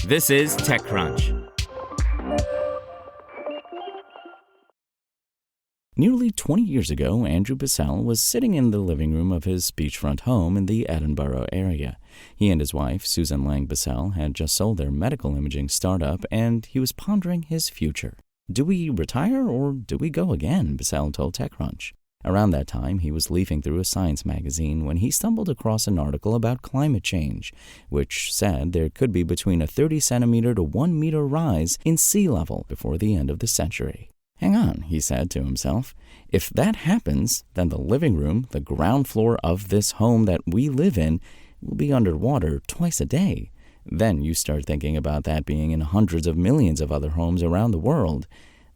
This is TechCrunch. Nearly 20 years ago, Andrew Bissell was sitting in the living room of his beachfront home in the Edinburgh area. He and his wife, Susan Lang Bissell, had just sold their medical imaging startup, and he was pondering his future. Do we retire or do we go again? Bissell told TechCrunch. Around that time, he was leafing through a science magazine when he stumbled across an article about climate change, which said there could be between a 30-centimeter to 1-meter rise in sea level before the end of the century. Hang on, he said to himself. If that happens, then the living room, the ground floor of this home that we live in, will be underwater twice a day. Then you start thinking about that being in hundreds of millions of other homes around the world.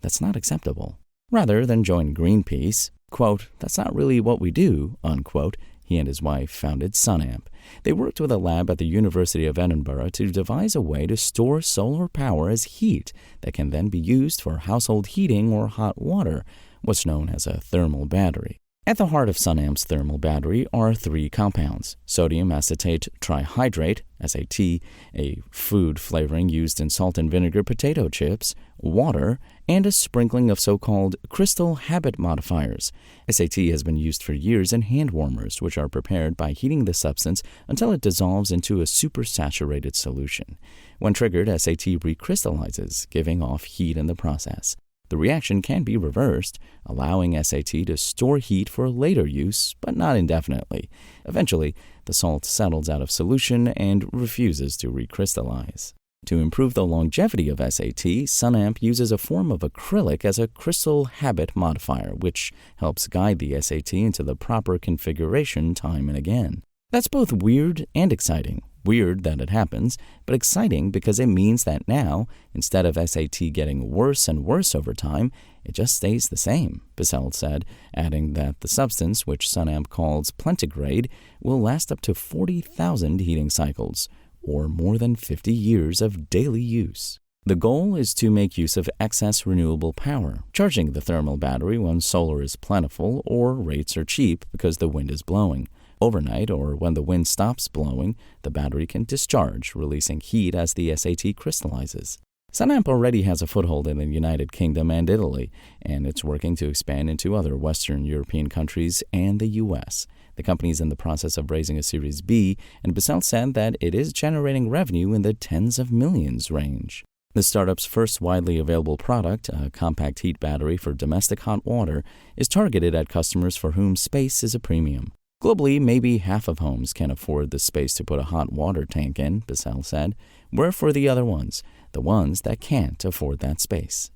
That's not acceptable. Rather than join Greenpeace, quote, "That's not really what we do," unquote, he and his wife founded Sunamp. They worked with a lab at the University of Edinburgh to devise a way to store solar power as heat that can then be used for household heating or hot water, what's known as a thermal battery. At the heart of Sunamp's thermal battery are 3 compounds: sodium acetate trihydrate, SAT, a food flavoring used in salt-and-vinegar potato chips, water, and a sprinkling of so-called crystal habit modifiers. SAT has been used for years in hand warmers, which are prepared by heating the substance until it dissolves into a supersaturated solution. When triggered, SAT recrystallizes, giving off heat in the process. The reaction can be reversed, allowing SAT to store heat for later use, but not indefinitely. Eventually, the salt settles out of solution and refuses to recrystallize. To improve the longevity of SAT, Sunamp uses a form of acrylic as a crystal habit modifier, which helps guide the SAT into the proper configuration time and again. That's both weird and exciting. Weird that it happens, but exciting because it means that now, instead of SAT getting worse and worse over time, it just stays the same, Bissell said, adding that the substance, which Sunamp calls Plentigrade, will last up to 40,000 heating cycles, or more than 50 years of daily use. The goal is to make use of excess renewable power, charging the thermal battery when solar is plentiful or rates are cheap because the wind is blowing. Overnight, or when the wind stops blowing, the battery can discharge, releasing heat as the SAT crystallizes. Sunamp already has a foothold in the United Kingdom and Italy, and it's working to expand into other Western European countries and the U.S. The company is in the process of raising a Series B, and Bissell said that it is generating revenue in the tens of millions range. The startup's first widely available product, a compact heat battery for domestic hot water, is targeted at customers for whom space is a premium. Globally, maybe half of homes can afford the space to put a hot water tank in, Bissell said. We're for the other ones, the ones that can't afford that space.